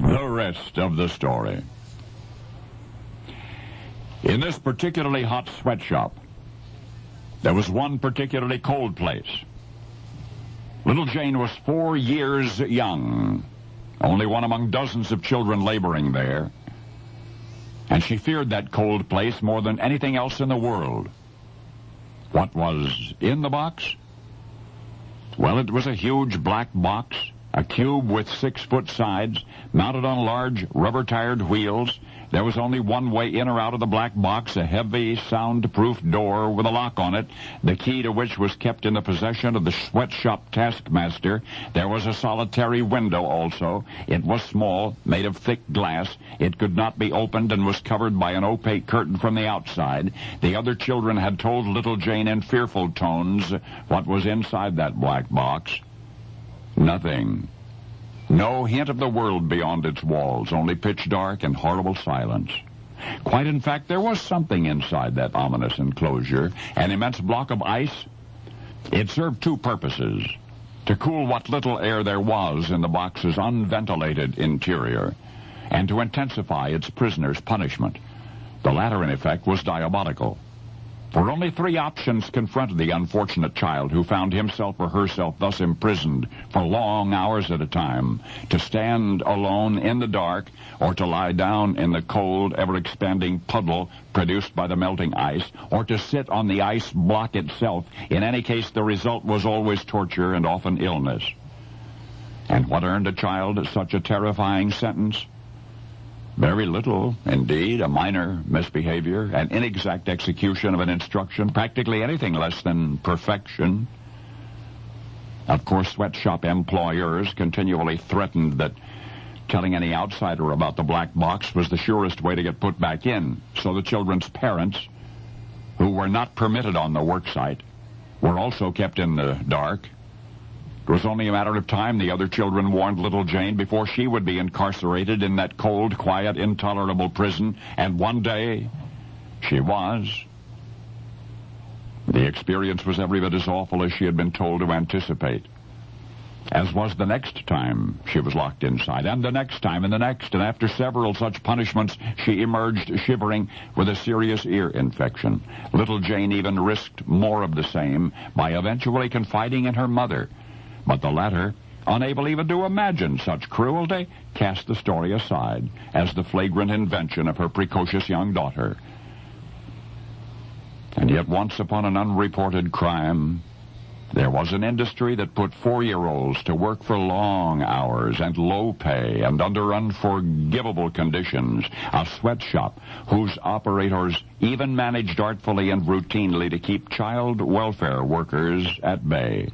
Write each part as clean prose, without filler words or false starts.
The rest of the story. In this particularly hot sweatshop, there was one particularly cold place. Little Jane was 4 years young, only one among dozens of children laboring there, and she feared that cold place more than anything else in the world. What was in the box? Well, it was a huge black box, a cube with 6-foot sides, mounted on large rubber-tired wheels. There was only one way in or out of the black box, a heavy, soundproof door with a lock on it, the key to which was kept in the possession of the sweatshop taskmaster. There was a solitary window also. It was small, made of thick glass. It could not be opened and was covered by an opaque curtain from the outside. The other children had told little Jane in fearful tones what was inside that black box. Nothing. No hint of the world beyond its walls, only pitch dark and horrible silence. Quite in fact, there was something inside that ominous enclosure, an immense block of ice. It served two purposes: to cool what little air there was in the box's unventilated interior, and to intensify its prisoner's punishment. The latter, in effect, was diabolical. For only 3 options confronted the unfortunate child who found himself or herself thus imprisoned for long hours at a time: to stand alone in the dark, or to lie down in the cold, ever-expanding puddle produced by the melting ice, or to sit on the ice block itself. In any case, the result was always torture and often illness. And what earned a child such a terrifying sentence? Very little, indeed. A minor misbehavior, an inexact execution of an instruction, practically anything less than perfection. Of course, sweatshop employers continually threatened that telling any outsider about the black box was the surest way to get put back in. So the children's parents, who were not permitted on the work site, were also kept in the dark. It was only a matter of time, the other children warned little Jane, before she would be incarcerated in that cold, quiet, intolerable prison. And one day, she was. The experience was every bit as awful as she had been told to anticipate. As was the next time she was locked inside, and the next time, and the next, and after several such punishments, she emerged shivering with a serious ear infection. Little Jane even risked more of the same by eventually confiding in her mother. But the latter, unable even to imagine such cruelty, cast the story aside as the flagrant invention of her precocious young daughter. And yet once upon an unreported crime, there was an industry that put 4-year-olds to work for long hours and low pay and under unforgivable conditions, a sweatshop whose operators even managed artfully and routinely to keep child welfare workers at bay.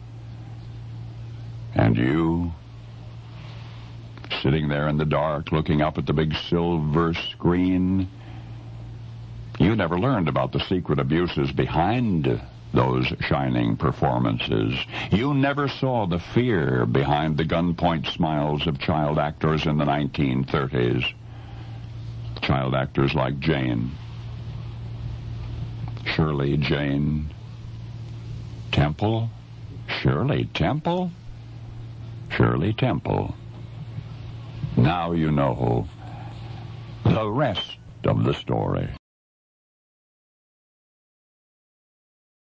And you, sitting there in the dark, looking up at the big silver screen, you never learned about the secret abuses behind those shining performances. You never saw the fear behind the gunpoint smiles of child actors in the 1930s. Child actors like Jane. Shirley Jane Temple? Shirley Temple? Shirley Temple. Now you know the rest of the story.